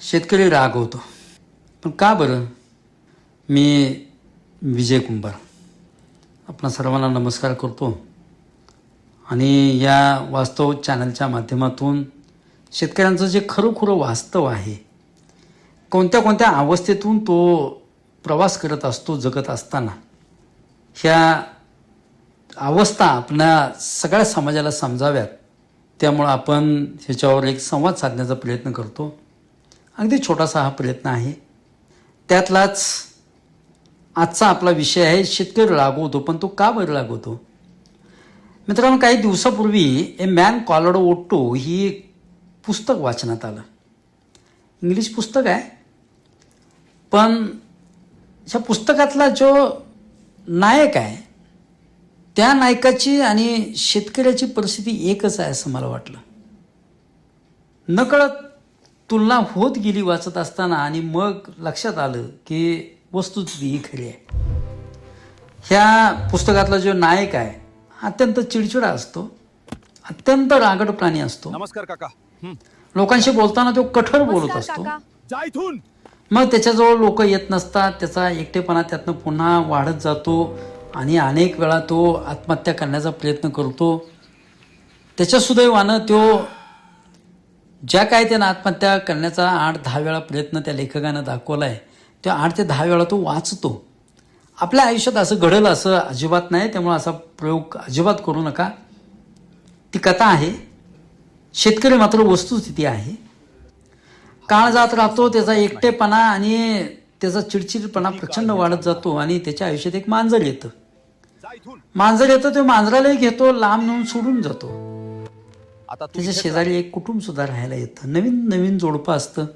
शेतकरी रागवतो, पण का बरं? मी विजय कुंभार आपणा सर्वांना नमस्कार करतो आणि या वास्तव चॅनलच्या माध्यमातून शेतकऱ्यांचं जे खरोखरं वास्तव आहे, कोणत्या कोणत्या अवस्थेतून तो प्रवास करत असतो जगत असताना, ह्या अवस्था आपल्या सगळ्या समाजाला समजाव्यात, त्यामुळं आपण ह्याच्यावर एक संवाद साधण्याचा प्रयत्न करतो. अगदी छोटासा हा प्रयत्न आहे. त्यातलाच आजचा आपला विषय आहे, शेतकरी रागवतो, पण तो का बरं रागवतो? मित्रांनो, काही दिवसापूर्वी ए मॅन कॉल्ड ओट्टो ही एक पुस्तक वाचण्यात आलं. इंग्लिश पुस्तक आहे, पण ह्या पुस्तकातला जो नायक आहे, त्या नायकाची आणि शेतकऱ्याची परिस्थिती एकच आहे असं मला वाटलं. नकळत तुलना होत गेली वाचत असताना, आणि मग लक्षात आलं की वस्तुस्थिती ही खरी आहे. ह्या पुस्तकातला जो नायक आहे अत्यंत चिडचिडा असतो, अत्यंत रागड प्राणी असतो. नमस्कार काका. लोकांशी बोलताना तो कठोर बोलत असतो. मग त्याच्याजवळ लोक येत नसतात, त्याचा एकटेपणा त्यातनं पुन्हा वाढत जातो आणि अनेक वेळा तो आत्महत्या करण्याचा प्रयत्न करतो. त्याच्या सुदैवानं तो ज्या काय त्यानं आत्महत्या करण्याचा 8-10 वेळा प्रयत्न त्या लेखकानं दाखवला आहे, त्या 8 ते 10 वेळा तो वाचतो. आपल्या आयुष्यात असं घडेल असं अजिबात नाही, त्यामुळे असा प्रयोग अजिबात करू नका. ती कथा आहे, शेतकरी मात्र वस्तुस्थिती आहे. काळ जात राहतो, त्याचा एकटेपणा आणि त्याचा चिडचिडपणा प्रचंड वाढत जातो आणि त्याच्या आयुष्यात एक मांजर येतं. तो मांजरालाही घेतो, लांब नेऊन सोडून जातो. त्याच्या शेजारी एक कुटुंब सुद्धा राहायला येतं. नवीन जोडपं असतं.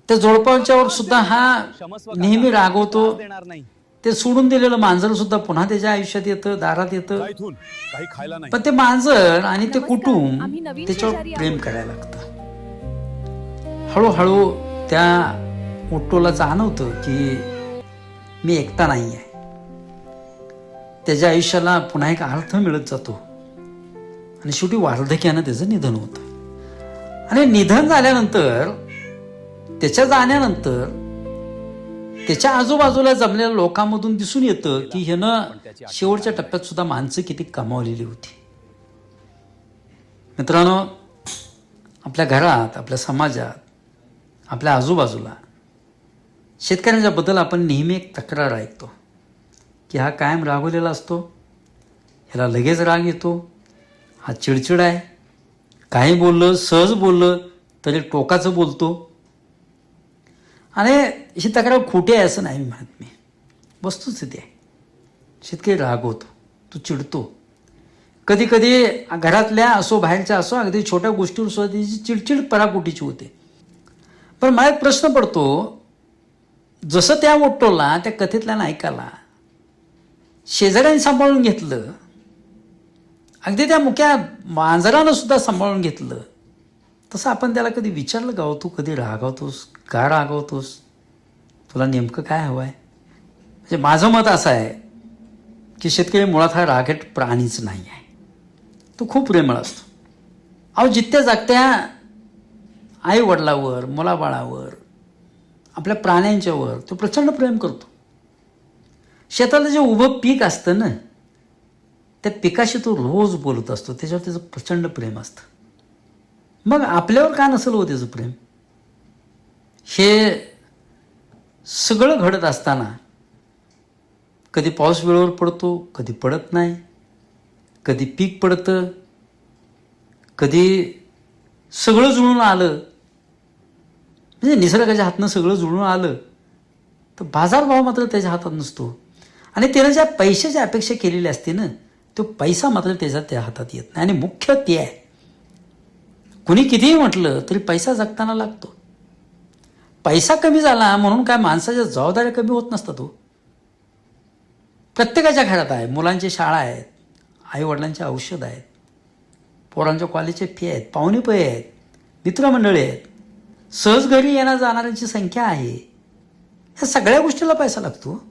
त्या जोडपांच्यावर सुद्धा हा नेहमी रागवतो. ते सोडून दिलेलं मांजर सुद्धा पुन्हा त्याच्या आयुष्यात येतं, दारात येतं. पण ते मांजर आणि ते कुटुंब त्याच्यावर प्रेम करायला लागतं. हळूहळू त्या ओट्टोला जाणवतं की मी एकटा नाही आहे. त्याच्या आयुष्याला पुन्हा एक अर्थ मिळत जातो आणि शेवटी वार्धक्यानं त्याचं निधन होतं. आणि निधन झाल्यानंतर, त्याच्या जाण्यानंतर त्याच्या आजूबाजूला जमलेल्या लोकांमधून दिसून येतं की ह्यानं शेवटच्या टप्प्यात सुद्धा माणसं किती कमावलेली होती. मित्रांनो, आपल्या घरात, आपल्या समाजात, आपल्या आजूबाजूला शेतकऱ्यांच्या बद्दल आपण नेहमी एक तक्रार ऐकतो की हा कायम रागवलेला असतो, ह्याला लगेच राग येतो, हा चिडचिड आहे, काही बोललं, सहज बोललं तरी टोकाचं बोलतो. आणि ही तक्रार खोटी आहे असं नाही म्हणत मी, वस्तुस्थिती आहे. शेतकरी रागवतो, तो चिडतो. कधी कधी घरातल्या असो, बाहेरच्या असो, अगदी छोट्या गोष्टीवर सुद्धा त्याची चिडचिड पराकोटीची होते. पण मला एक प्रश्न पडतो, जसं त्या ओट्टोला, त्या कथेतल्या नायकाला शेजाऱ्यांनी सांभाळून घेतलं, अगदी त्या मुक्या मांजरानं सुद्धा सांभाळून घेतलं, तसं आपण त्याला कधी विचारलं का, तू कधी रागवतोस, का रागवतोस, तुला नेमकं काय हवं आहे? म्हणजे माझं मत असं आहे की शेतकरी मुळात हा रागीट प्राणीच नाही आहे. तो खूप प्रेमळ असतो. अहो, जित्या जागत्या आई वडिलावर, मुलाबाळावर, आपल्या प्राण्यांच्यावर तो प्रचंड प्रेम करतो. शेताला जे उभं पीक असतं ना, त्या पिकाशी तो रोज बोलत असतो, त्याच्यावर त्याचं प्रचंड प्रेम असतं. मग आपल्यावर का नसेल हो त्याचं प्रेम? हे सगळं घडत असताना कधी पाऊस वेळेवर पडतो, कधी पडत नाही, कधी पीक पडतं, कधी सगळं जुळून आलं. म्हणजे निसर्गाच्या हातनं सगळं जुळून आलं तर बाजारभाव मात्र त्याच्या हातात नसतो. आणि त्यानं ज्या पैशाची अपेक्षा केलेली असते ना, तो पैसा मात्र त्या हातात येत नाही. आणि मुख्य ते आहे, कुणी कितीही म्हटलं तरी पैसा जगताना लागतो. पैसा कमी झाला म्हणून काय माणसाच्या जबाबदाऱ्या कमी होत नसतात हो. प्रत्येकाच्या घरात आहे, मुलांची शाळा आहेत, आईवडिलांचे औषध आहेत, पोरांच्या कॉलेजचे फी आहेत, पाहुणे पै आहेत, मित्रमंडळी आहेत, सहज घरी येण्या जाणाऱ्यांची संख्या आहे. ह्या सगळ्या गोष्टीला पैसा लागतो.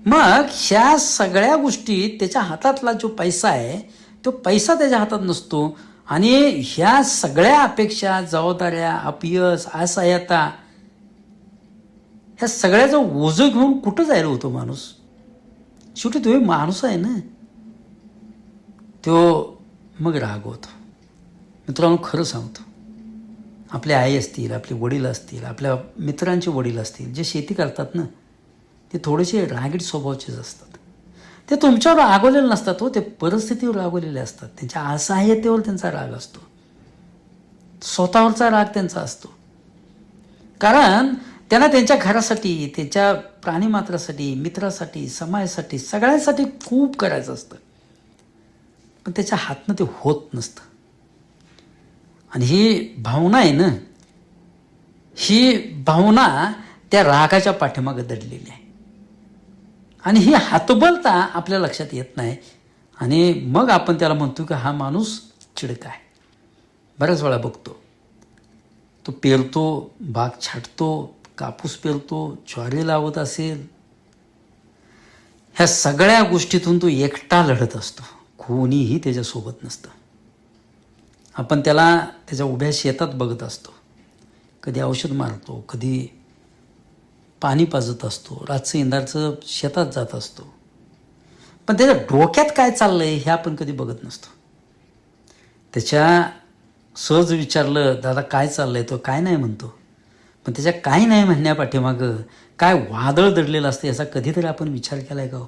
मग ह्या सगळ्या गोष्टी त्याच्या हातातला जो पैसा आहे, तो पैसा त्याच्या हातात नसतो. आणि ह्या सगळ्या अपेक्षा, जबाबदाऱ्या, अपयश, असहाय्यता, ह्या सगळ्याचं ओझं घेऊन कुठं जायला होतो माणूस? शेवटी तो माणूस आहे ना, तो मग रागवतो. मित्रांनो, खरं सांगतो, आपले आई असतील, आपले वडील असतील, आपल्या मित्रांचे वडील असतील, जे शेती करतात ना, ते थोडेसे रागीट स्वभावाचेच असतात. ते तुमच्यावर रागवलेले नसतात हो, ते परिस्थितीवर रागवलेले असतात. त्यांच्या असहाय्यतेवर त्यांचा राग असतो, स्वतःवरचा राग त्यांचा असतो. कारण त्यांना त्यांच्या घरासाठी, त्यांच्या प्राणीमात्रासाठी, मित्रासाठी, समाजासाठी, सगळ्यांसाठी खूप करायचं असतं, पण त्याच्या हातनं ते होत नसतं. आणि ही भावना आहे ना, ही भावना त्या रागाच्या पाठीमागे दडलेली आहे. आणि ही हातबलता आपल्या लक्षात येत नाही, आणि मग आपण त्याला म्हणतो की हा माणूस चिडका आहे. बऱ्याच वेळा बघतो, तो पेरतो, बाग छाटतो, कापूस पेरतो, ज्वारी लावत असेल, ह्या सगळ्या गोष्टीतून तो एकटा लढत असतो, कोणीही त्याच्यासोबत नसतं. आपण त्याला त्याच्या उभ्या शेतात बघत असतो, कधी औषध मारतो, कधी पाणी पाजत असतो, रातचं इंधारचं शेतात जात असतो, पण त्याच्या डोक्यात काय चाललंय हे आपण कधी बघत नसतो. त्याच्या सहज विचारलं, दादा काय चाललंय, तो काय नाही म्हणतो, पण त्याच्या काय नाही म्हणण्यापाठीमागं काय वादळ दडलेलं असतं याचा कधीतरी आपण विचार केला आहे का हो?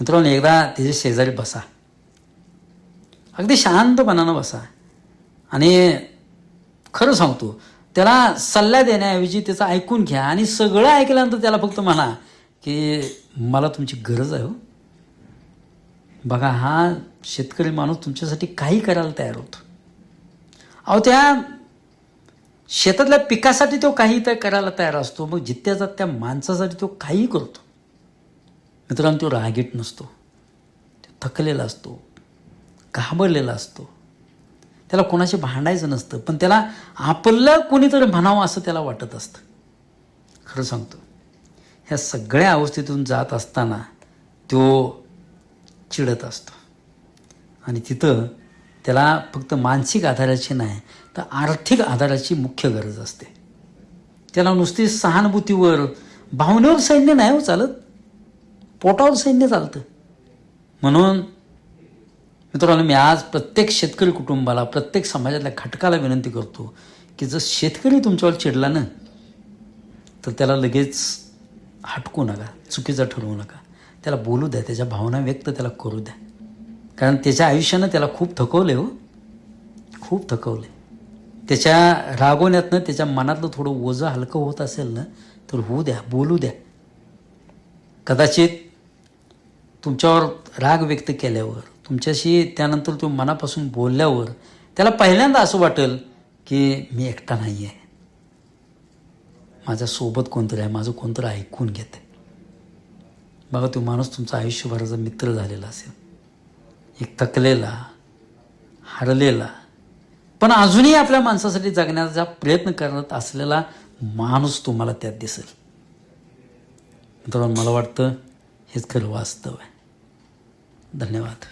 मित्रांनो, एकदा त्याच्या शेजारी बसा, अगदी शांतपणानं बसा, आणि खरं सांगतो, त्याला सल्ला देण्याऐवजी त्याचं ऐकून घ्या, आणि सगळं ऐकल्यानंतर त्याला फक्त म्हणा की मला तुमची गरज आहे हो. बघा, हा शेतकरी माणूस तुमच्यासाठी काही करायला तयार होतो. अहो, त्या शेतातल्या पिकासाठी तो काही तर करायला तयार असतो, मग जित्याचा त्या माणसासाठी तो काही करतो. मित्रांनो, तो रागीट नसतो, तो थकलेला असतो, घाबरलेला असतो, त्याला कोणाशी भांडायचं नसतं, पण त्याला आपलं कोणीतरी म्हणावं असं त्याला वाटत असतं. खरं सांगतो, ह्या सगळ्या अवस्थेतून जात असताना तो चिडत असतो, आणि तिथं त्याला फक्त मानसिक आधाराची नाही तर आर्थिक आधाराची मुख्य गरज असते. त्याला नुसती सहानुभूतीवर, भावनेवर सैन्य नाही हो चालत, पोटावर सैन्य चालतं. म्हणून मित्रांनो, मी आज प्रत्येक शेतकरी कुटुंबाला, प्रत्येक समाजातल्या घटकाला विनंती करतो की जर शेतकरी तुमच्यावर चिडला ना, तर त्याला लगेच हटकू नका, चुकीचं ठरवू नका, त्याला बोलू द्या, त्याच्या भावना व्यक्त त्याला करू द्या. कारण त्याच्या आयुष्यानं त्याला खूप थकवलं हो, खूप थकवलं. त्याच्या रागवण्यातनं त्याच्या मनातलं थोडं ओझं हलकं होत असेल ना, तर होऊ द्या, बोलू द्या. कदाचित तुमच्यावर राग व्यक्त केल्यावर, तुमच्याशी त्यानंतर तो मनापासून बोलल्यावर त्याला पहिल्यांदा असं वाटेल की मी एकटा नाही आहे, माझ्यासोबत कोणतरी आहे, माझं कोणतरी ऐकून घेते. बघा, तो माणूस तुमचा आयुष्यभराचा मित्र झालेला असेल, एक थकलेला, हरलेला, पण अजूनही आपल्या माणसासाठी जगण्याचा प्रयत्न करत असलेला माणूस तुम्हाला त्यात दिसेल. मित्रांनो, मला वाटतं हेच खरं वास्तव आहे. धन्यवाद.